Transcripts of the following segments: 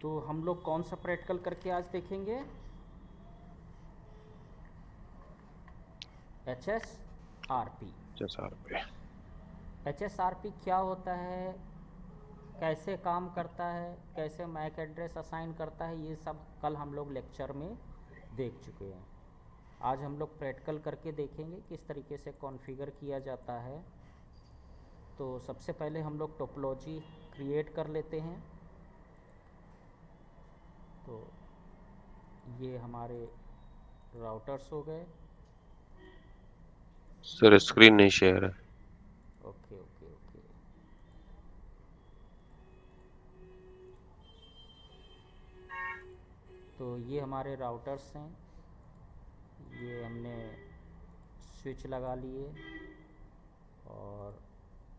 तो हम लोग कौन सा प्रैक्टिकल करके आज देखेंगे? HSRP। HSRP। HSRP क्या होता है, कैसे काम करता है, कैसे मैक एड्रेस असाइन करता है, ये सब कल हम लोग लेक्चर में देख चुके हैं। आज हम लोग प्रैक्टिकल करके देखेंगे किस तरीके से कॉन्फ़िगर किया जाता है। तो सबसे पहले हम लोग टोपोलॉजी क्रिएट कर लेते हैं। तो ये हमारे राउटर्स हो गए। सर स्क्रीन नहीं शेयर है। Okay okay okay. तो ये हमारे राउटर्स हैं। ये हमने स्विच लगा लिए और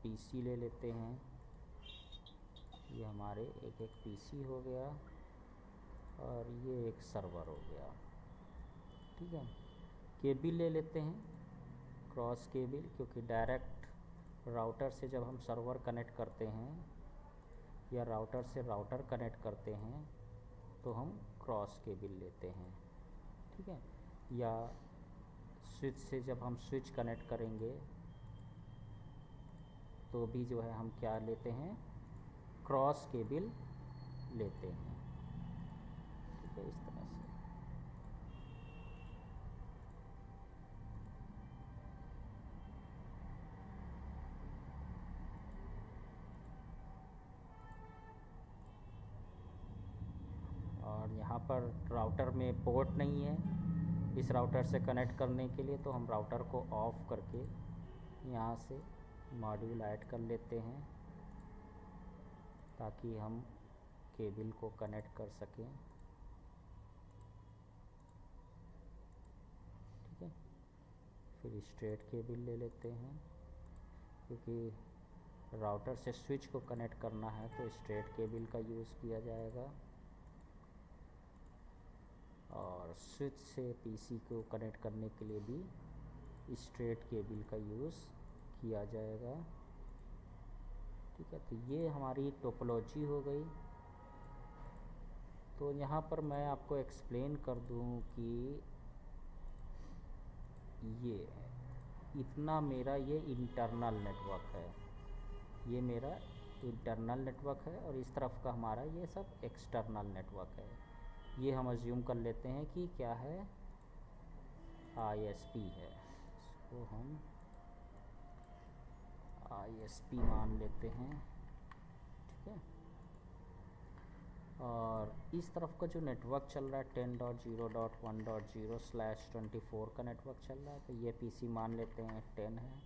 पीसी ले लेते हैं। ये हमारे एक एक पीसी हो गया और ये एक सर्वर हो गया। ठीक है, केबल ले लेते हैं, क्रॉस केबल, क्योंकि डायरेक्ट राउटर से जब हम सर्वर कनेक्ट करते हैं या राउटर से राउटर कनेक्ट करते हैं तो हम क्रॉस केबल लेते हैं। ठीक है, या स्विच से जब हम स्विच कनेक्ट करेंगे तो भी जो है हम क्या लेते हैं, क्रॉस केबल लेते हैं। ठीक है, इस तरह से। और यहाँ पर राउटर में पोर्ट नहीं है इस राउटर से कनेक्ट करने के लिए, तो हम राउटर को ऑफ़ करके यहाँ से मॉड्यूल ऐड कर लेते हैं ताकि हम केबल को कनेक्ट कर सकें। ठीक है, फिर स्ट्रेट केबल ले लेते हैं, क्योंकि राउटर से स्विच को कनेक्ट करना है तो स्ट्रेट केबल का यूज़ किया जाएगा और स्विच से पीसी को कनेक्ट करने के लिए भी स्ट्रेट केबल का यूज़ किया जाएगा। ठीक है, तो ये हमारी टोपोलॉजी हो गई। तो यहाँ पर मैं आपको एक्सप्लेन कर दूँ कि ये इतना मेरा ये इंटरनल नेटवर्क है, ये मेरा इंटरनल नेटवर्क है और इस तरफ का हमारा ये सब एक्सटर्नल नेटवर्क है। ये हम अज्यूम कर लेते हैं कि क्या है, ISP है। इसको हम ISP मान लेते हैं। ठीक है, और इस तरफ का जो नेटवर्क चल रहा है 10.0.1.0/24 का नेटवर्क चल रहा है, तो ये पीसी मान लेते हैं 10 है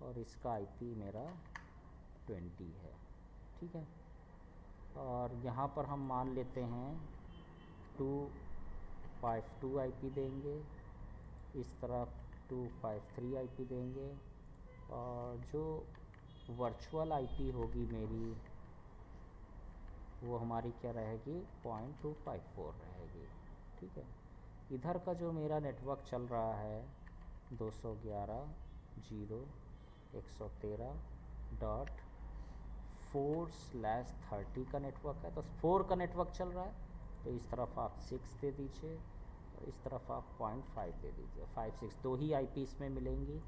और इसका आईपी मेरा 20 है। ठीक है, और यहाँ पर हम मान लेते हैं 252 आईपी देंगे, इस तरफ 253 आईपी देंगे और जो वर्चुअल आईपी होगी मेरी वो हमारी क्या रहेगी, 0.254 रहेगी। ठीक है, इधर का जो मेरा नेटवर्क चल रहा है 211.0.4/30 का नेटवर्क है, तो 4 का नेटवर्क चल रहा है, तो इस तरफ आप 6 दे दीजिए और इस तरफ आप 0.5 दे दीजिए। 5 6 दो ही आईपी इसमें मिलेंगी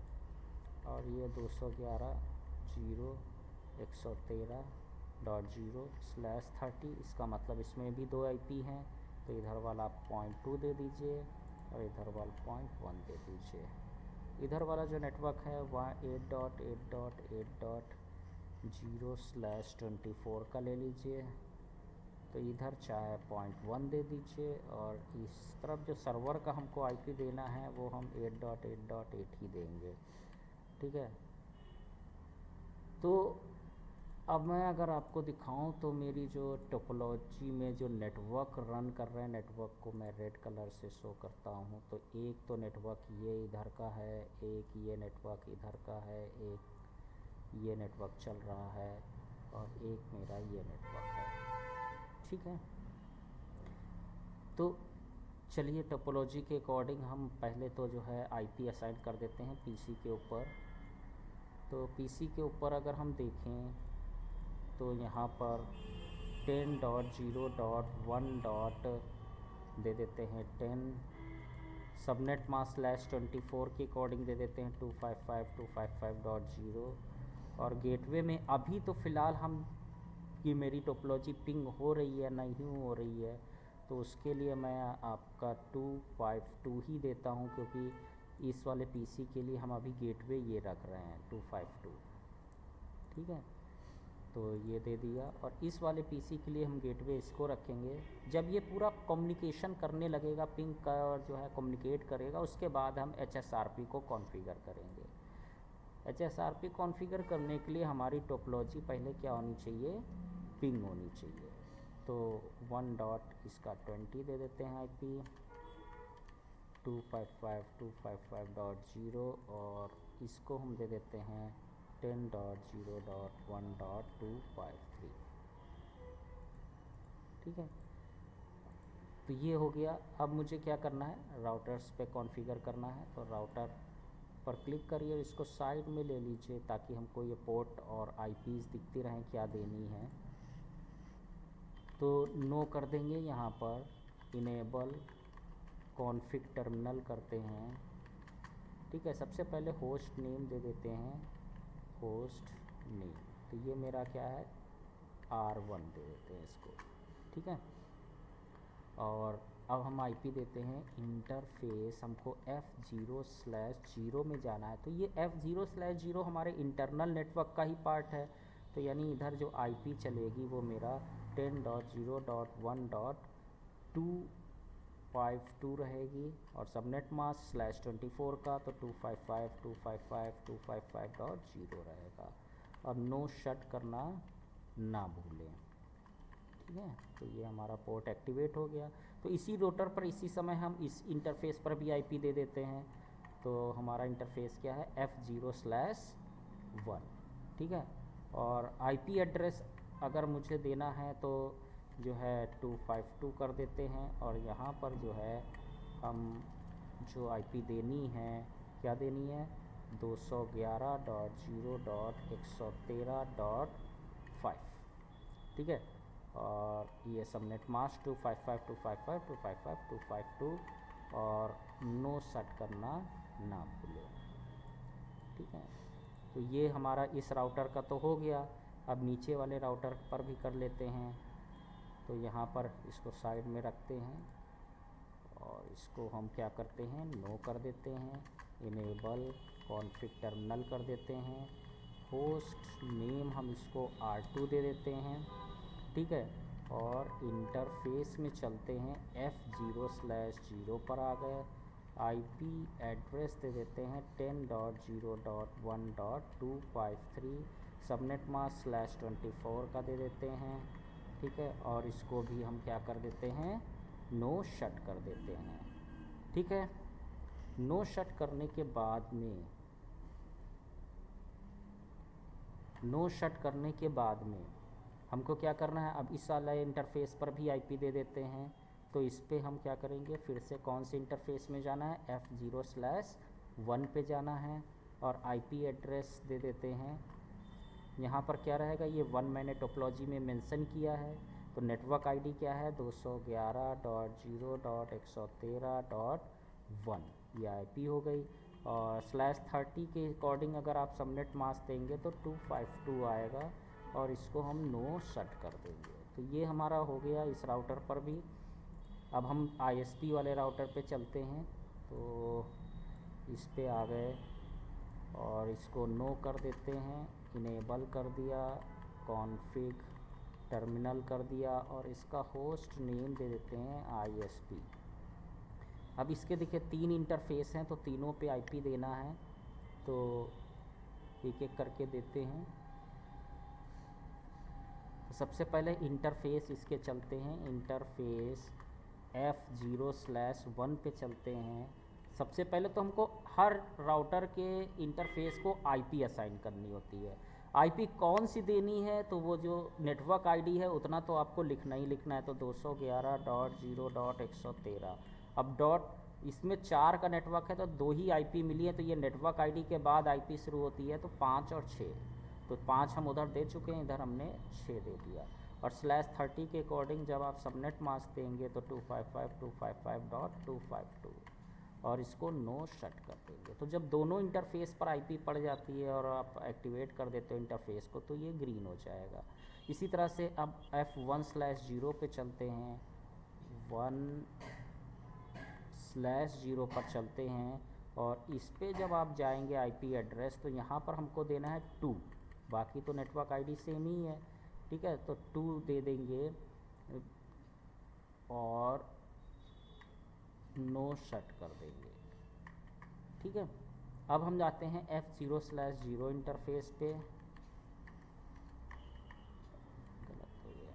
और ये 211.0.113/30, इसका मतलब इसमें भी दो आईपी हैं, तो इधर वाला आप 0.2 दे दीजिए और इधर वाला 0.1 दे दीजिए। इधर वाला जो नेटवर्क है वह 8.8.8.0/24 का ले लीजिए, तो इधर चाहे 0.1 दे दीजिए और इस तरफ जो सर्वर का हमको आईपी देना है वो हम 8.8.8 ही देंगे। ठीक है, तो अब मैं अगर आपको दिखाऊं तो मेरी जो टोपोलॉजी में जो नेटवर्क रन कर रहे हैं, नेटवर्क को मैं रेड कलर से शो करता हूं, तो एक तो नेटवर्क ये इधर का है, एक ये नेटवर्क इधर का है, एक ये नेटवर्क चल रहा है और एक मेरा ये नेटवर्क है। ठीक है, तो चलिए टोपोलॉजी के अकॉर्डिंग हम पहले तो जो है आईपी असाइन कर देते हैं पीसी के ऊपर। तो पीसी के ऊपर अगर हम देखें तो यहाँ पर 10.0.1 डॉट दे देते हैं 10, सबनेट मास्क /24 के अकॉर्डिंग दे देते हैं 255.255.0। और गेटवे में अभी तो फ़िलहाल हम कि मेरी टोपोलॉजी पिंग हो रही है नहीं हो रही है, तो उसके लिए मैं आपका 252 ही देता हूँ, क्योंकि इस वाले पीसी के लिए हम अभी गेटवे ये रख रहे हैं 252। ठीक है, तो ये दे दिया। और इस वाले पीसी के लिए हम गेटवे इसको रखेंगे। जब ये पूरा कम्युनिकेशन करने लगेगा, पिंग का और जो है कम्युनिकेट करेगा, उसके बाद हम HSRP को कॉन्फ़िगर करेंगे। HSRP कॉन्फ़िगर करने के लिए हमारी टोपोलॉजी पहले क्या होनी चाहिए, पिंग होनी चाहिए। तो 1 डॉट इसका 20 दे देते हैं IP 255.255.0, और इसको हम दे देते हैं 10.0.1.253। ठीक है, तो ये हो गया। अब मुझे क्या करना है, राउटर्स पे कॉन्फ़िगर करना है। तो राउटर पर क्लिक करिए और इसको साइड में ले लीजिए, ताकि हमको ये पोर्ट और IPs दिखती रहें क्या देनी है। तो नो कर देंगे यहाँ पर, इनेबल कॉन्फ़िग टर्मिनल करते हैं। ठीक है, सबसे पहले होस्ट नेम दे देते हैं, होस्ट नेम। तो ये मेरा क्या है, R1 दे देते हैं इसको। ठीक है, और अब हम IP देते हैं इंटरफेस, हमको F0/0 में जाना है। तो ये F0/0 हमारे इंटरनल नेटवर्क का ही पार्ट है। तो यानी इधर जो IP चलेगी वो मेरा 10.0.1.252 रहेगी, और सबनेट मास्क /24 का तो 255.255.255.0 रहेगा। और नो शट करना ना भूलें। ठीक है, तो ये हमारा पोर्ट एक्टिवेट हो गया। तो इसी राउटर पर इसी समय हम इस इंटरफेस पर भी IP दे देते हैं। तो हमारा इंटरफेस क्या है, F0/1। ठीक है, और IP एड्रेस अगर मुझे देना है तो जो है 252 कर देते हैं। और यहाँ पर जो है हम जो IP देनी है, क्या देनी है, 211.0.113.5। ठीक है, और ये सबनेट मास्क 255.255.255.252, और नो सेट करना ना भूलें। ठीक है, तो ये हमारा इस राउटर का तो हो गया। अब नीचे वाले राउटर पर भी कर लेते हैं। तो यहाँ पर इसको साइड में रखते हैं, और इसको हम क्या करते हैं, नो कर देते हैं। इनेबल कॉन्फ़िग टर्मिनल कर देते हैं। होस्ट नेम हम इसको R2 दे देते हैं। ठीक है, और इंटरफेस में चलते हैं, F0/0 पर आ गए। IP एड्रेस दे देते हैं 10.0.1.253, सबनेट मास्क /24 का दे देते हैं। ठीक है, और इसको भी हम क्या कर देते हैं, नो शट कर देते हैं। ठीक है, नो शट करने के बाद में हमको क्या करना है, अब इस वाला इंटरफेस पर भी IP दे देते हैं। तो इस पे हम क्या करेंगे, फिर से कौन से इंटरफेस में जाना है, F0/1 पे जाना है, और IP एड्रेस दे देते हैं। यहाँ पर क्या रहेगा, ये 1 मैंने टोपोलॉजी में मेंशन किया है। तो नेटवर्क ID क्या है, 211.0.113.1, ये IP हो गई। और /30 के अकॉर्डिंग अगर आप सबनेट मास्क देंगे तो 252 आएगा, और इसको हम नो शट कर देंगे। तो ये हमारा हो गया इस राउटर पर भी। अब हम ISP वाले राउटर पे चलते हैं। तो इस पे आ गए, और इसको नो कर देते हैं, इनेबल कर दिया, कॉन्फ़िग टर्मिनल कर दिया, और इसका होस्ट नेम दे देते हैं ISP। अब इसके देखिए 3 इंटरफेस हैं, तो तीनों पे IP देना है। तो एक एक करके देते हैं। सबसे पहले इंटरफेस इसके चलते हैं, इंटरफेस F0/1 पे चलते हैं। सबसे पहले तो हमको हर राउटर के इंटरफेस को IP असाइन करनी होती है। IP कौन सी देनी है, तो वो जो नेटवर्क ID है उतना तो आपको लिखना ही लिखना है। तो 211.0.113। अब डॉट इसमें 4 का नेटवर्क है, तो 2 ही IP मिली है। तो ये नेटवर्क ID के बाद IP शुरू होती है, तो 5 और 6। तो 5 हम उधर दे चुके हैं, इधर हमने 6 दे दिया। और /30 के अकॉर्डिंग जब आप सबनेट मास्क देंगे तो 255.255.252 और इसको नो शट कर देंगे। तो जब दोनों इंटरफेस पर आईपी पड़ जाती है और आप एक्टिवेट कर देते हो इंटरफेस को तो ये ग्रीन हो जाएगा। इसी तरह से अब F1/0 पे चलते हैं, 1/0 पर चलते हैं और इस पे जब आप जाएंगे आईपी एड्रेस तो यहाँ पर हमको देना है 2, बाकी तो नेटवर्क आईडी सेम ही है, ठीक है। तो 2 दे देंगे और नो शट कर देंगे, ठीक है। अब हम जाते हैं F0/0 इंटरफेस पे, गलत हो गया,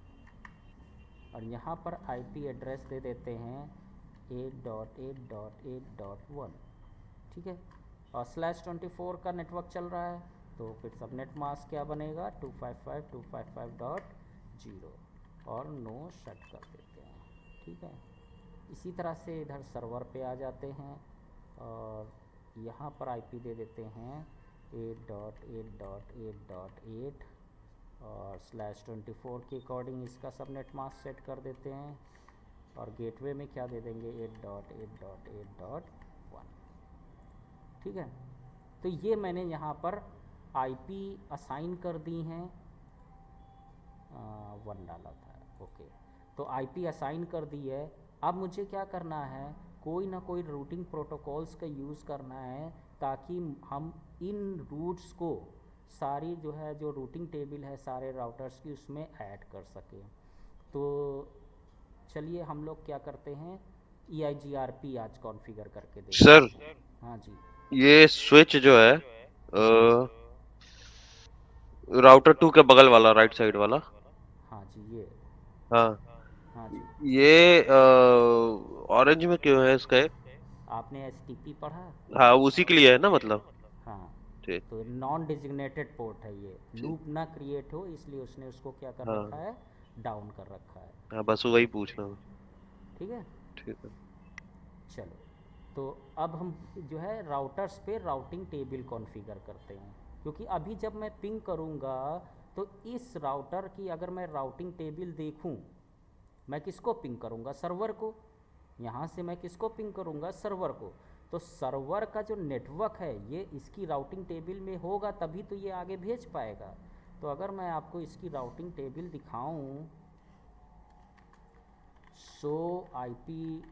और यहाँ पर आईपी एड्रेस दे देते हैं 8.8.8.1, ठीक है। और /24 का नेटवर्क चल रहा है तो फिर सबनेट मास्क क्या बनेगा 255.255.0 और नो शट कर देते हैं, ठीक है। इसी तरह से इधर सर्वर पे आ जाते हैं और यहाँ पर आईपी दे देते हैं 8.8.8.8 और /24 के अकॉर्डिंग इसका सबनेट मास्क सेट कर देते हैं और गेटवे में क्या दे देंगे 8.8.8.1, ठीक है। तो ये मैंने यहाँ पर आईपी असाइन कर दी हैं, 1 डाला था, ओके। तो आईपी असाइन कर दी है। अब मुझे क्या करना है, कोई ना कोई रूटिंग प्रोटोकॉल्स का यूज़ करना है ताकि हम इन रूट्स को सारी जो है जो रूटिंग टेबल है सारे राउटर्स की उसमें ऐड कर सकें। तो चलिए हम लोग क्या करते हैं EIGRP आज कॉन्फ़िगर करके देखते सर हैं। हाँ जी, ये स्विच जो है राउटर 2 के बगल वाला राइट साइड वाला, हाँ जी ये, हाँ हाँ जी। ये ऑरेंज में क्यों है इसका एक? आपने STP पढ़ा? हाँ उसी के लिए है ना मतलब। हाँ, ठीक तो नॉन डिजिग्नेटेड पोर्ट है ये, ठीक। लूप ना क्रिएट हो इसलिए उसने उसको क्या कर रखा हाँ है, डाउन कर रखा है, हाँ बस वही पूछना था। ठीक है। ठीक है। चलो, तो अब हम जो है राउटर्स पे राउटिंग टेबल कॉन्फ़िगर करते हैं, क्योंकि अभी जब मैं पिंग करूँगा तो इस राउटर की अगर मैं राउटिंग टेबल देखूँ, मैं किसको पिंग करूँगा, सर्वर को। यहाँ से मैं किसको पिंग करूँगा, सर्वर को। तो सर्वर का जो नेटवर्क है ये इसकी राउटिंग टेबल में होगा तभी तो ये आगे भेज पाएगा। तो अगर मैं आपको इसकी राउटिंग टेबल दिखाऊं, शो आईपी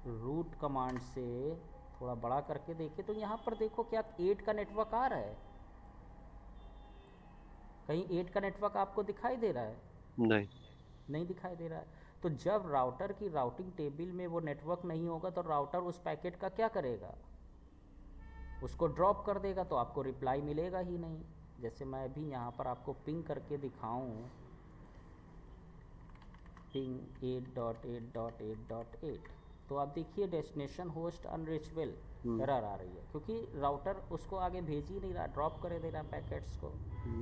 रूट कमांड से थोड़ा बड़ा करके देखिए तो यहाँ पर देखो क्या 8 का नेटवर्क आ रहा है, कहीं 8 का नेटवर्क आपको दिखाई दे रहा है? नहीं। नहीं दिखाई दे रहा है। तो जब राउटर की राउटिंग टेबल में वो नेटवर्क नहीं होगा तो राउटर उस पैकेट का क्या करेगा, उसको ड्रॉप कर देगा, तो आपको रिप्लाई मिलेगा ही नहीं। जैसे मैं अभी यहाँ पर आपको पिंग करके दिखाऊं, पिंग 8.8.8.8, तो आप देखिए डेस्टिनेशन होस्ट अनरीचेबल एरर आ रही है क्योंकि राउटर उसको आगे भेज ही नहीं रहा, ड्रॉप करे दे रहा पैकेट्स को।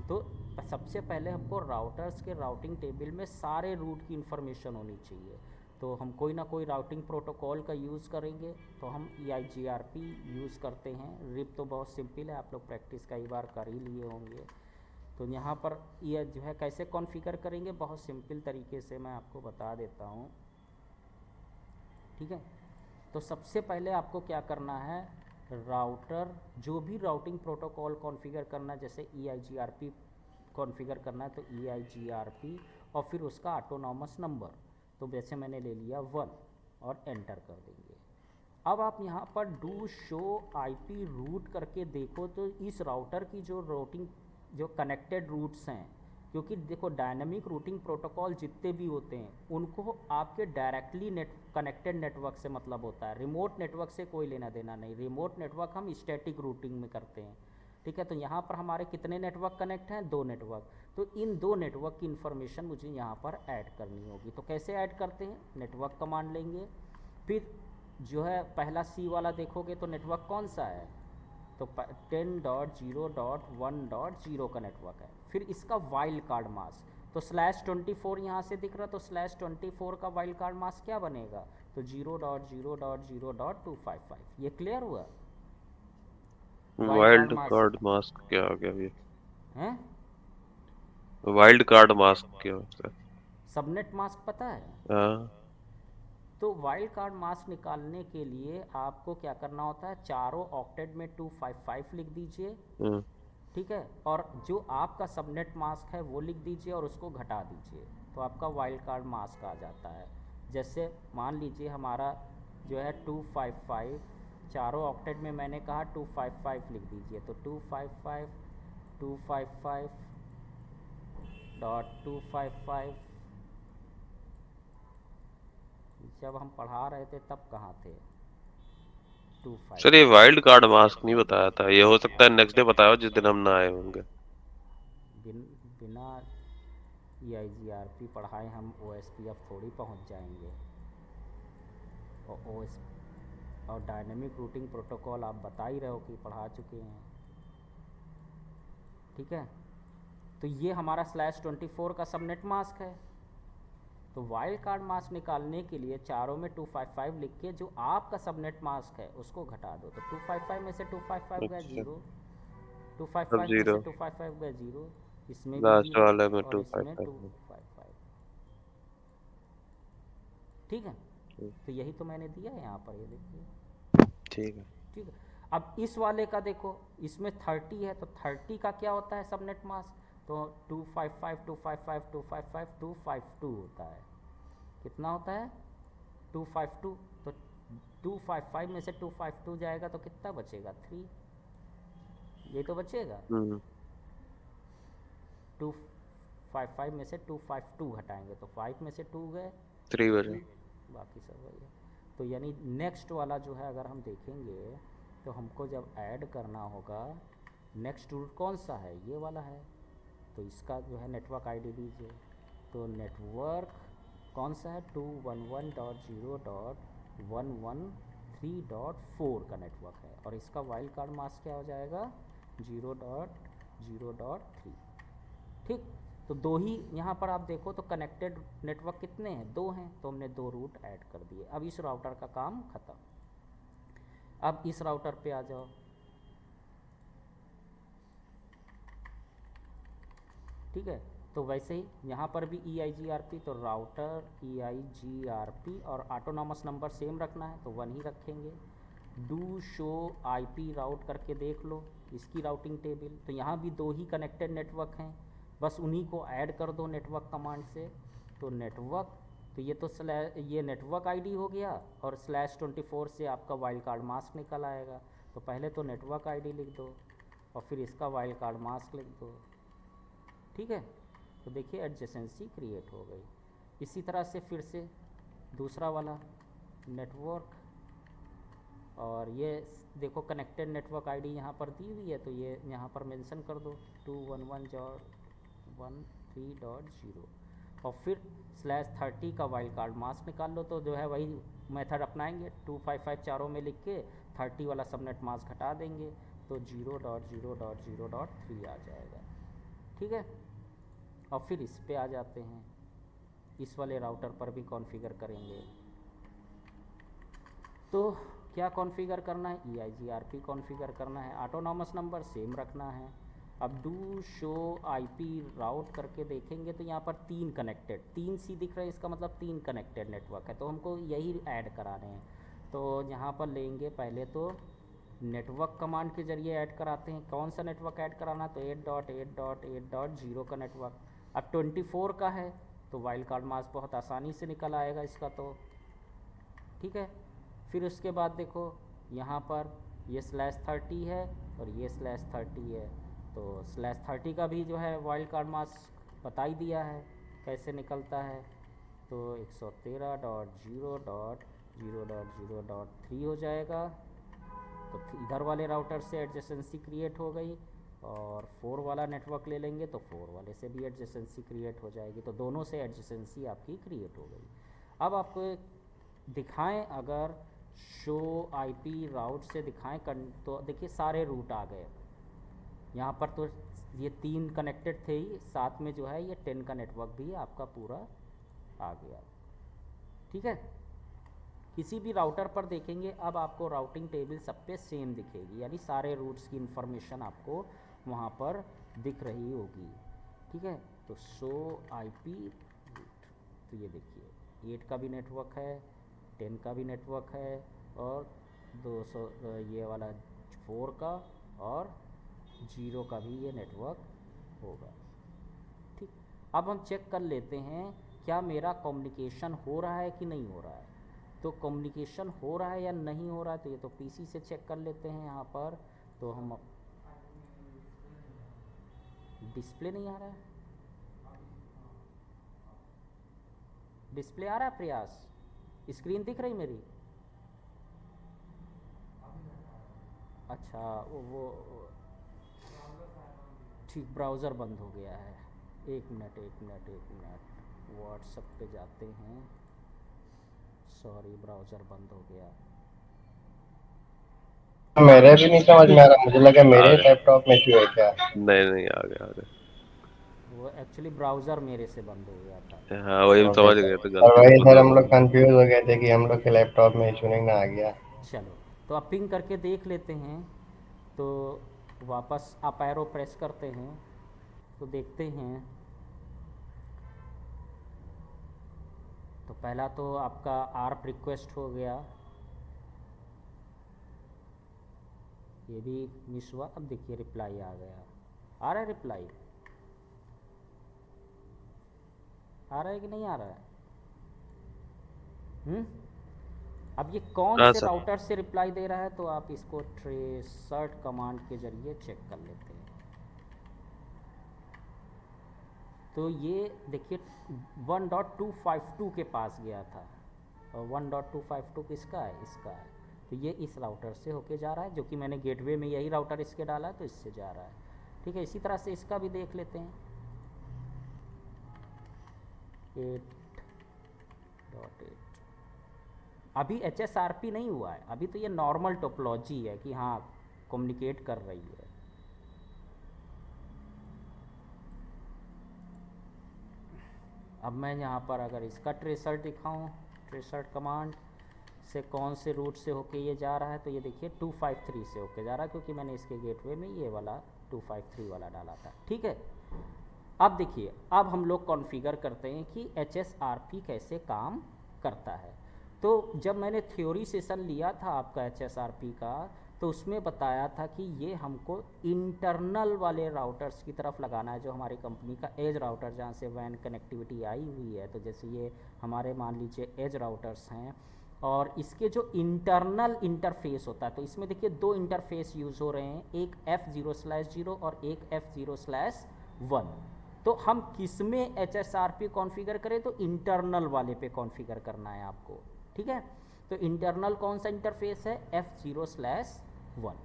तो सबसे पहले हमको राउटर्स के राउटिंग टेबल में सारे रूट की इन्फॉर्मेशन होनी चाहिए। तो हम कोई ना कोई राउटिंग प्रोटोकॉल का यूज़ करेंगे, तो हम EIGRP यूज़ करते हैं। रिप तो बहुत सिंपल है, आप लोग प्रैक्टिस कई बार कर ही लिए होंगे। तो यहाँ पर ये जो है कैसे कॉन्फ़िगर करेंगे, बहुत सिंपल तरीके से मैं आपको बता देता हूँ, ठीक है। तो सबसे पहले आपको क्या करना है, राउटर जो भी राउटिंग प्रोटोकॉल कॉन्फ़िगर करना है, जैसे EIGRP कॉन्फ़िगर करना है तो EIGRP और फिर उसका ऑटोनॉमस नंबर, तो वैसे मैंने ले लिया 1 और एंटर कर देंगे। अब आप यहाँ पर डू शो आईपी रूट करके देखो तो इस राउटर की जो रूटिंग जो कनेक्टेड रूट्स हैं, क्योंकि देखो डायनामिक रूटिंग प्रोटोकॉल जितने भी होते हैं उनको आपके डायरेक्टली कनेक्टेड नेटवर्क से मतलब होता है, रिमोट नेटवर्क से कोई लेना देना नहीं। रिमोट नेटवर्क हम स्टैटिक रूटिंग में करते हैं, ठीक है। तो यहाँ पर हमारे कितने नेटवर्क कनेक्ट हैं, 2 नेटवर्क। तो इन 2 नेटवर्क की इन्फॉर्मेशन मुझे यहाँ पर ऐड करनी होगी। तो कैसे ऐड करते हैं, नेटवर्क कमांड लेंगे, फिर जो है पहला C वाला देखोगे तो नेटवर्क कौन सा है, तो 10.0.1.0 का नेटवर्क है। फिर इसका वाइल्ड कार्ड मास्क, तो /24 यहाँ से दिख रहा, तो /24 का वाइल्ड कार्ड मास्क क्या बनेगा, तो 0.0.0.255। ये क्लियर हुआ, wild card wild mask card mask क्या आ गया ये? हैं। वाइल्ड कार्ड मास्क क्या होता है? सबनेट मास्क पता है? हाँ। तो वाइल्ड कार्ड मास्क निकालने के लिए आपको क्या करना होता है, चारों ऑक्टेट में 255 लिख दीजिए, हम्म। ठीक है, और जो आपका सबनेट मास्क है वो लिख दीजिए और उसको घटा दीजिए, तो आपका वाइल्ड कार्ड मास्क आ जाता है। जैसे मान लीजिए हमारा जो है 255, चारों ऑक्टेट में मैंने कहा 255 लिख दीजिए, तो 255 जब हम पढ़ा रहे थे तब कहाँ थे, सर ये 255 वाइल्ड कार्ड मास्क नहीं बताया था, ये हो सकता है नेक्स्ट डे बताया हो जिस दिन हम ना आए होंगे। बिना EIGRP पढ़ाए हम OSPF थोड़ी पहुँच जाएंगे। और OS और डायनेमिक रूटिंग प्रोटोकॉल आप बता ही रहे हो कि पढ़ा चुके हैं, ठीक है। तो ये हमारा /24 का सबनेट मास्क है। तो वाइल्ड कार्ड मास्क निकालने के लिए चारों में 255 लिख के जो आपका सबनेट मास्क है उसको घटा दो, तो 255 में से 255 गया अच्छा। जीरो, अब 255 में से जीरो। 255 गया जीरो, इसमें भी लास्ट जीरो वाले में और टू फाइव इसमें फाइव 255, ठीक है। तो यही तो मैंने दिया है यहाँ पर, ये देखिए, ठीक है। ठीक है। अब इस वाले का देखो, इसमें 30 है, तो 30 का क्या होता है सबनेट मास्क, तो 255 255 255 252 होता है। कितना होता है, 252, तो 255 में से 252 जाएगा तो कितना बचेगा, 3, ये तो बचेगा। हम्म। 255 में से 252 घटाएंगे तो 5 में से 2 गए, 3 बजे। 3, बाकी सब वही है। तो यानी नेक्स्ट वाला जो है अगर हम देखेंगे तो हमको जब ऐड करना होगा, नेक्स्ट रूट कौन सा है, ये वाला है, तो इसका जो है नेटवर्क आईडी दीजिए। तो नेटवर्क कौन सा है, 211.0.113.4 का नेटवर्क है, और इसका वाइल्ड कार्ड मास्क क्या हो जाएगा, 0.0.3, ठीक। तो दो ही यहाँ पर आप देखो तो कनेक्टेड नेटवर्क कितने हैं, दो हैं, तो हमने दो रूट ऐड कर दिए। अब इस राउटर का काम ख़त्म। अब इस राउटर पे आ जाओ, ठीक है। तो वैसे ही यहाँ पर भी EIGRP, तो राउटर EIGRP और ऑटोनॉमस नंबर सेम रखना है तो 1 ही रखेंगे। डू शो IP राउट करके देख लो इसकी राउटिंग टेबल, तो यहाँ भी दो ही कनेक्टेड नेटवर्क हैं, बस उन्हीं को ऐड कर दो नेटवर्क कमांड से। तो नेटवर्क, तो ये तो ये नेटवर्क आईडी हो गया, और /24 से आपका वाइल्ड कार्ड मास्क निकल आएगा। तो पहले तो नेटवर्क आईडी लिख दो और फिर इसका वाइल्ड कार्ड मास्क लिख दो, ठीक है। तो देखिए एडजेसेंसी क्रिएट हो गई। इसी तरह से फिर से दूसरा वाला नेटवर्क, और ये देखो कनेक्टेड नेटवर्क आईडी यहाँ पर दी हुई है, तो ये यहाँ पर मेंशन कर दो 211.13.0, और फिर /30 का वाइल्ड कार्ड मास्क निकाल लो। तो जो है वही मेथड अपनाएंगे, 255 चारों में लिख के 30 वाला सबनेट मास्क हटा देंगे, तो 0.0.0.3 आ जाएगा, ठीक है। और फिर इस पे आ जाते हैं, इस वाले राउटर पर भी कॉन्फ़िगर करेंगे। तो क्या कॉन्फ़िगर करना है, EIGRP कॉन्फ़िगर करना है, ऑटोनॉमस नंबर सेम रखना है। अब डू शो IP राउट करके देखेंगे तो यहाँ पर 3 कनेक्टेड, 3 सी दिख रहा है, इसका मतलब 3 कनेक्टेड नेटवर्क है, तो हमको यही ऐड कराने हैं। तो यहाँ पर लेंगे पहले तो नेटवर्क कमांड के जरिए ऐड कराते हैं। कौन सा नेटवर्क ऐड कराना, तो 8.8.8.0 का नेटवर्क। अब 24 का है तो वाइल्ड कार्ड मास्क बहुत आसानी से निकल आएगा इसका, तो ठीक है। फिर उसके बाद देखो यहाँ पर ये /30 है और ये /30 है, तो /30 का भी जो है वाइल्ड कार्ड मास्क बता ही दिया है कैसे निकलता है, तो 113.0.0.0.3 हो जाएगा। तो इधर वाले राउटर से एडजेसेंसी क्रिएट हो गई, और 4 वाला नेटवर्क ले लेंगे तो 4 वाले से भी एडजेसेंसी क्रिएट हो जाएगी, तो दोनों से एडजेसेंसी आपकी क्रिएट हो गई। अब आपको एक दिखाएं, अगर शो IP राउट से दिखाएं तो देखिए सारे रूट आ गए यहाँ पर। तो ये 3 कनेक्टेड थे ही, साथ में जो है ये 10 का नेटवर्क भी आपका पूरा आ गया, ठीक है। किसी भी राउटर पर देखेंगे अब आपको राउटिंग टेबल सब पे सेम दिखेगी, यानी सारे रूट्स की इन्फॉर्मेशन आपको वहाँ पर दिख रही होगी, ठीक है। तो शो IP रूट, तो ये देखिए 8 का भी नेटवर्क है, 10 का भी नेटवर्क है, और 200 ये वाला 4 का और 0 का भी ये नेटवर्क होगा। ठीक, अब हम चेक कर लेते हैं क्या मेरा कम्युनिकेशन हो रहा है कि नहीं हो रहा है। तो कम्युनिकेशन हो रहा है या नहीं हो रहा है, तो ये तो पीसी से चेक कर लेते हैं यहाँ पर। तो हम डिस्प्ले नहीं आ रहा है, डिस्प्ले आ रहा है प्रयास, स्क्रीन दिख रही मेरी? अच्छा, वो ठीक, ब्राउज़र बंद हो गया है। एक मिनट एक मिनट एक मिनट, व्हाट्सएप पे जाते हैं। सॉरी, ब्राउज़र बंद हो गया। मेरे भी नहीं समझ में आ रहा, मुझे लगा आ मेरे गया। लैपटॉप में इशू है क्या। नहीं नहीं, आ गया आ वो एक्चुअली ब्राउज़र मेरे से बंद हो गया था। गया। हाँ, वही हम ओके समझ सर। गए थे, और गलती से वही बंद सर हो हम गया। लोग कंफ्यूज हो गए थे कि हम लोग के लैपटॉप में इशू नहीं ना आ गया। चलो, तो अब पिंग करके देख लेते हैं। तो वापस अप एरो प्रेस करते हैं तो देखते हैं। तो पहला तो आपका आर्प रिक्वेस्ट हो गया, ये भी मिस हुआ। अब देखिए रिप्लाई आ गया, आ रहा है रिप्लाई, आ रहा है कि नहीं आ रहा है? अब ये कौन हाँ से सर। राउटर से रिप्लाई दे रहा है, तो आप इसको ट्रेसर्ट कमांड के जरिए चेक कर लेते हैं। तो ये देखिए 1.252 के पास गया था, और 1.252 किसका है? इसका है। तो ये इस राउटर से होके जा रहा है, जो कि मैंने गेटवे में यही राउटर इसके डाला है, तो इससे जा रहा है। ठीक है, इसी तरह से इसका भी देख लेते हैं। 8.8 अभी HSRP नहीं हुआ है, अभी तो ये नॉर्मल टोपोलॉजी है कि हाँ कम्युनिकेट कर रही है। अब मैं यहाँ पर अगर इसका ट्रेसर्ट दिखाऊँ, ट्रेसर्ट कमांड से कौन से रूट से होके ये जा रहा है, तो ये देखिए 253 से होके जा रहा है, क्योंकि मैंने इसके गेटवे में ये वाला 253 वाला डाला था। ठीक है, अब देखिए, अब हम लोग कॉन्फ़िगर करते हैं कि HSRP कैसे काम करता है। तो जब मैंने थ्योरी सेशन लिया था आपका HSRP का, तो उसमें बताया था कि ये हमको इंटरनल वाले राउटर्स की तरफ लगाना है, जो हमारी कंपनी का एज राउटर, जहाँ से वैन कनेक्टिविटी आई हुई है। तो जैसे ये हमारे मान लीजिए एज राउटर्स हैं, और इसके जो इंटरनल इंटरफेस होता है, तो इसमें देखिए 2 इंटरफेस यूज़ हो रहे हैं, एक F0/0 और एक F0/1। तो हम किस में HSRP कॉन्फ़िगर करें, तो इंटरनल वाले पे कॉन्फ़िगर करना है आपको। ठीक है, तो इंटरनल कौन सा इंटरफेस है? F0/1।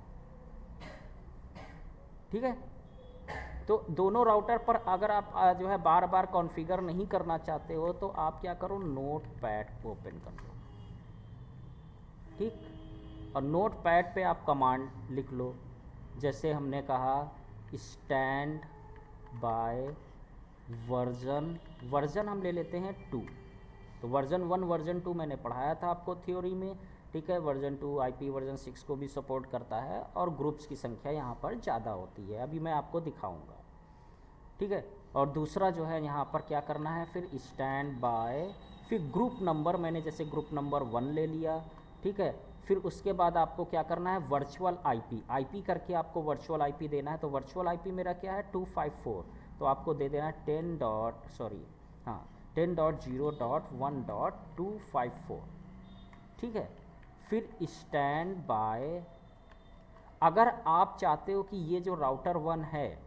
ठीक है, तो दोनों राउटर पर अगर आप जो है बार बार कॉन्फ़िगर नहीं करना चाहते हो, तो आप क्या करो, नोट पैड ओपन कर लो। ठीक, और नोट पैड पे आप कमांड लिख लो, जैसे हमने कहा स्टैंड बाय वर्जन हम ले लेते हैं 2। तो वर्जन 1 वर्जन 2 मैंने पढ़ाया था आपको थ्योरी में। ठीक है, वर्जन 2 IP वर्जन 6 को भी सपोर्ट करता है, और ग्रुप्स की संख्या यहाँ पर ज़्यादा होती है, अभी मैं आपको दिखाऊंगा। ठीक है, और दूसरा जो है यहाँ पर क्या करना है, फिर स्टैंड बाय, फिर ग्रुप नंबर, मैंने जैसे ग्रुप नंबर 1 ले लिया। ठीक है, फिर उसके बाद आपको क्या करना है, वर्चुअल IP करके आपको वर्चुअल IP देना है। तो वर्चुअल IP मेरा क्या है, 254, तो आपको दे देना है 10.0.1.254। ठीक है, फिर स्टैंड बाय, अगर आप चाहते हो कि ये जो राउटर 1 है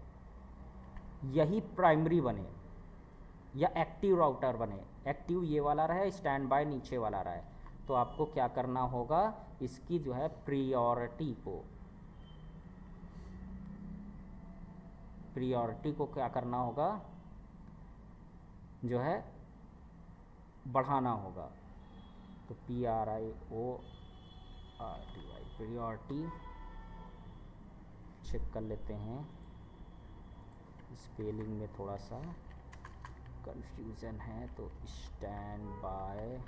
यही प्राइमरी बने या एक्टिव राउटर बने, एक्टिव ये वाला रहे, स्टैंड बाय नीचे वाला रहे, तो आपको क्या करना होगा, इसकी जो है प्रियोरिटी को क्या करना होगा, जो है बढ़ाना होगा। तो PRIORTY प्रियोरिटी चेक कर लेते हैं, स्पेलिंग में थोड़ा सा कंफ्यूजन है। तो स्टैंड बाय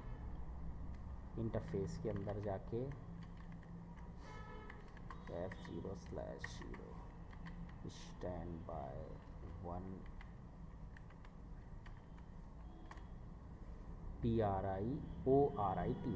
इंटरफेस के अंदर जाके F0/0 stand by 1 PRIORITY,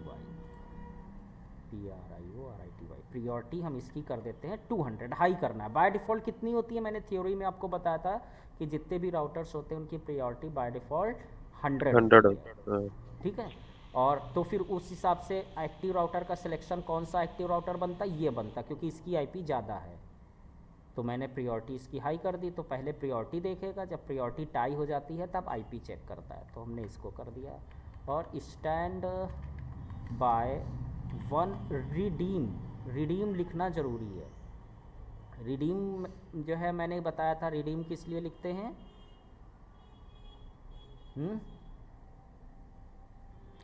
PRIORITY। Priority हम इसकी कर देते हैं 200, हाई करना है। बाय डिफ़ॉल्ट कितनी होती है, मैंने थ्योरी में आपको बताया था कि जितने भी राउटर्स होते हैं उनकी प्रियोरिटी बाय डिफ़ॉल्ट 100 100 होती है, ठीक है। और तो फिर उस हिसाब से एक्टिव राउटर का सिलेक्शन, कौन सा एक्टिव राउटर बनता है, ये बनता, क्योंकि इसकी आईपी ज़्यादा है। तो मैंने प्रियोरिटी इसकी हाई कर दी, तो पहले प्रियोरिटी देखेगा, जब प्रियोरिटी टाई हो जाती है तब आईपी चेक करता है, तो हमने इसको कर दिया। और स्टैंड बाय 1 रिडीम लिखना ज़रूरी है। रिडीम जो है मैंने बताया था, रिडीम किस लिए लिखते हैं,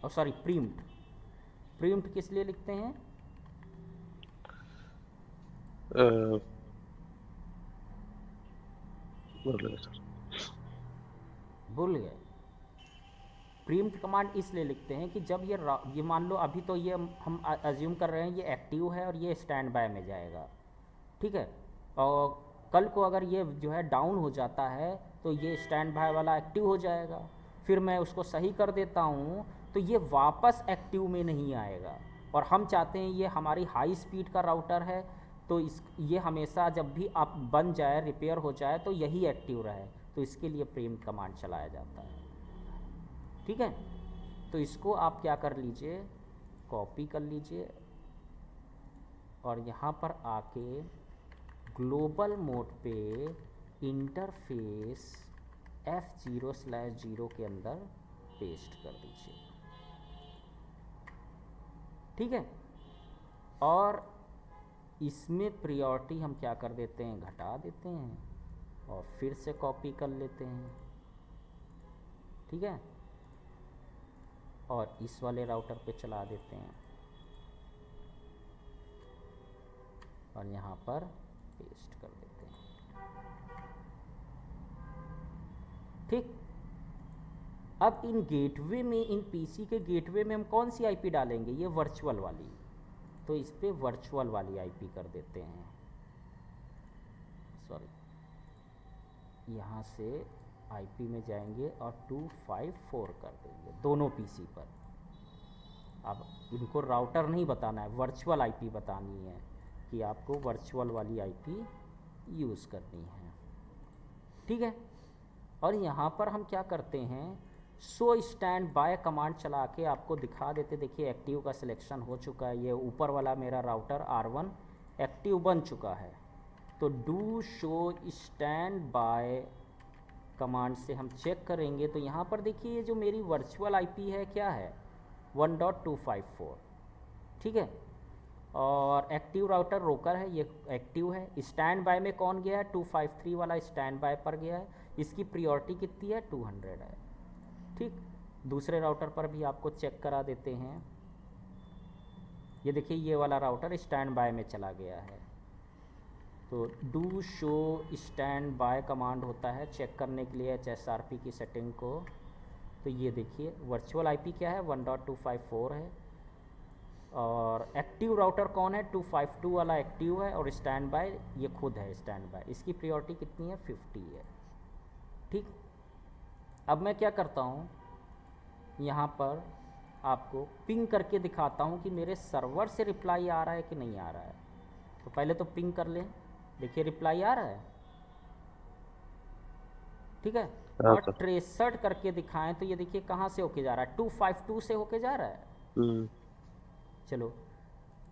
और सॉरी प्रीम्प्ट किस लिए लिखते हैं, भूल गए। प्रीम्प्ट कमांड इसलिए लिखते हैं कि जब ये मान लो अभी तो ये हम अज्यूम कर रहे हैं ये एक्टिव है और ये स्टैंड बाय में जाएगा, ठीक है। और कल को अगर ये जो है डाउन हो जाता है तो ये स्टैंड बाय वाला एक्टिव हो जाएगा, फिर मैं उसको सही कर देता हूँ तो ये वापस एक्टिव में नहीं आएगा। और हम चाहते हैं ये हमारी हाई स्पीड का राउटर है, तो ये हमेशा जब भी आप बन जाए, रिपेयर हो जाए तो यही एक्टिव रहे, तो इसके लिए प्रीम्प्ट कमांड चलाया जाता है, ठीक है। तो इसको आप क्या कर लीजिए, कॉपी कर लीजिए और यहाँ पर आके ग्लोबल मोड पे इंटरफेस F0/0 के अंदर पेस्ट कर दीजिए, ठीक है। और इसमें प्रियोरिटी हम क्या कर देते हैं, घटा देते हैं और फिर से कॉपी कर लेते हैं, ठीक है। और इस वाले राउटर पे चला देते हैं और यहाँ पर पेस्ट कर देते हैं, ठीक। अब इन गेटवे में, इन पीसी के गेटवे में हम कौन सी आईपी डालेंगे, ये वर्चुअल वाली, तो इस पे वर्चुअल वाली आईपी कर देते हैं, सॉरी यहाँ से आईपी में जाएंगे और 254 कर देंगे दोनों पीसी पर। अब इनको राउटर नहीं बताना है, वर्चुअल आईपी बतानी है कि आपको वर्चुअल वाली आईपी यूज़ करनी है, ठीक है। और यहाँ पर हम क्या करते हैं, सो स्टैंड बाय कमांड चला के आपको दिखा देते, देखिए एक्टिव का सिलेक्शन हो चुका है, ये ऊपर वाला मेरा राउटर R1 एक्टिव बन चुका है। तो do show stand by command से हम चेक करेंगे, तो यहाँ पर देखिए ये जो मेरी वर्चुअल आईपी है क्या है, 1.254, ठीक है। और एक्टिव राउटर रोकर है, ये एक्टिव है। स्टैंड बाय में कौन गया है, 253 वाला स्टैंड बाय पर गया है, इसकी प्रियोरिटी कितनी है, 200 है, ठीक। दूसरे राउटर पर भी आपको चेक करा देते हैं, ये देखिए ये वाला राउटर स्टैंड बाय में चला गया है। तो do show stand by command होता है चेक करने के लिए HSRP की सेटिंग को। तो ये देखिए वर्चुअल आईपी क्या है, 1.254 है, और एक्टिव राउटर कौन है, 252 वाला एक्टिव है, और स्टैंड बाय ये खुद है स्टैंड बाय, इसकी प्रियोरिटी कितनी है, 50 है, ठीक। अब मैं क्या करता हूँ, यहाँ पर आपको पिंग करके दिखाता हूँ कि मेरे सर्वर से रिप्लाई आ रहा है कि नहीं आ रहा है। तो पहले तो पिंग कर लें, देखिए रिप्लाई आ रहा है, ठीक है। और ट्रेसर्ड करके दिखाएं तो ये देखिए कहाँ से होके जा रहा है, 252 से होके जा रहा है। चलो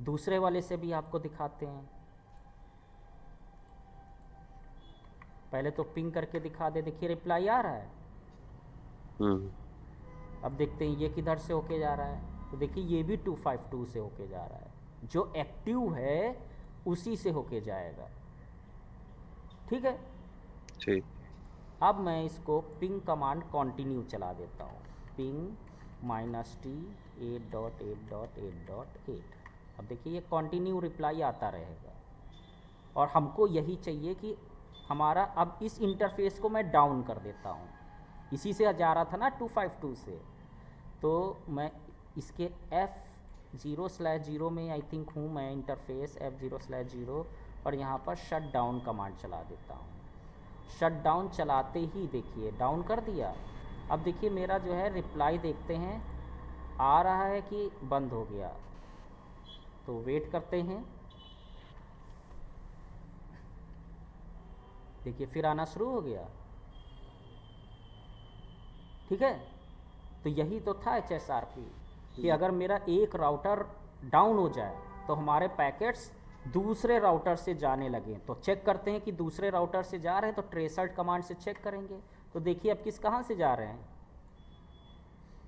दूसरे वाले से भी आपको दिखाते हैं, पहले तो पिंग करके दिखा दे, देखिए रिप्लाई आ रहा है। अब देखते हैं ये किधर से होके जा रहा है, तो देखिए ये भी 252 से होके जा रहा है, जो एक्टिव है उसी से होके जाएगा, ठीक है। ठीक। अब मैं इसको पिंग कमांड कंटिन्यू चला देता हूँ, पिंग -t 8.8.8.8। अब देखिए ये कंटिन्यू रिप्लाई आता रहेगा, और हमको यही चाहिए कि हमारा, अब इस इंटरफेस को मैं डाउन कर देता हूँ, इसी से जा रहा था ना 252 से, तो मैं इसके F0/0 में आई थिंक हूँ मैं, इंटरफेस F0/0, और यहाँ पर शट डाउन कमांड चला देता हूँ। शट डाउन चलाते ही देखिए डाउन कर दिया। अब देखिए मेरा जो है रिप्लाई देखते हैं, आ रहा है कि बंद हो गया, तो वेट करते हैं। देखिए फिर आना शुरू हो गया। ठीक है, तो यही तो था HSRP कि अगर मेरा एक राउटर डाउन हो जाए तो हमारे पैकेट्स दूसरे राउटर से जाने लगे। तो चेक करते हैं कि दूसरे राउटर से जा रहे हैं, तो ट्रेसल्ट कमांड से चेक करेंगे। तो देखिए अब कहाँ से जा रहे हैं,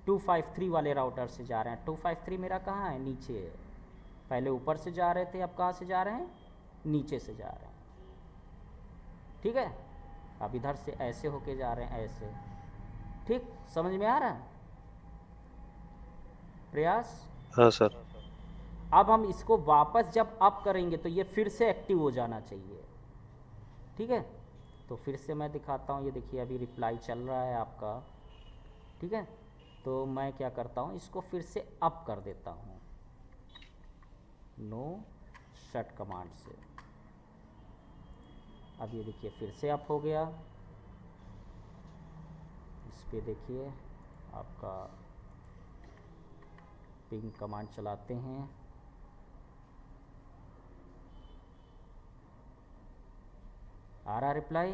253 वाले राउटर से जा रहे हैं। 253 मेरा कहाँ है, नीचे है। पहले ऊपर से जा रहे थे, अब कहाँ से जा रहे हैं, नीचे से जा रहे हैं। ठीक है, अब इधर से ऐसे होके जा रहे हैं, ऐसे। ठीक, समझ में आ रहा है प्रयास? हाँ सर। अब हम इसको वापस जब अप करेंगे तो ये फिर से एक्टिव हो जाना चाहिए। ठीक है, तो फिर से मैं दिखाता हूँ। ये देखिए अभी रिप्लाई चल रहा है आपका। ठीक है, तो मैं क्या करता हूँ, इसको फिर से अप कर देता हूँ नो शट कमांड से। अब ये देखिए फिर से अप हो गया। इस पे देखिए आपका पिंग कमांड चलाते हैं। आ रहा रिप्लाई?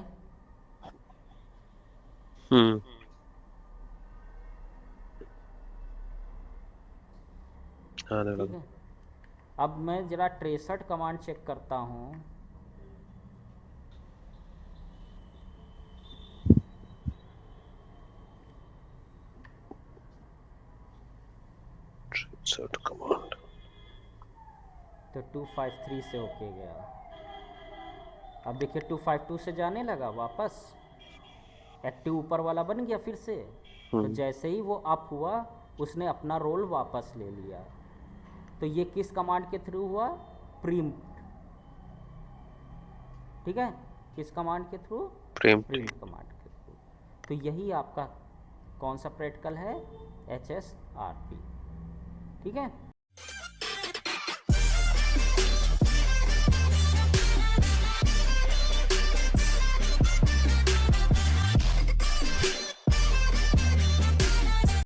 आने ठीक लगा। है, अब मैं ज़रा ट्रेसट कमांड चेक करता हूँ। Insert command। तो 253 से ओके गया। अब देखिए 252 से जाने लगा वापस, एक्टिव ऊपर वाला बन गया फिर से। तो जैसे ही वो अप हुआ उसने अपना रोल वापस ले लिया। तो ये किस कमांड के थ्रू हुआ, प्रिम्प्ट। ठीक है, किस कमांड के थ्रू, प्रिम्प्ट कमांड के थ्रू। तो यही आपका कौन सा प्रैक्टिकल है, HSRP। ठीक है।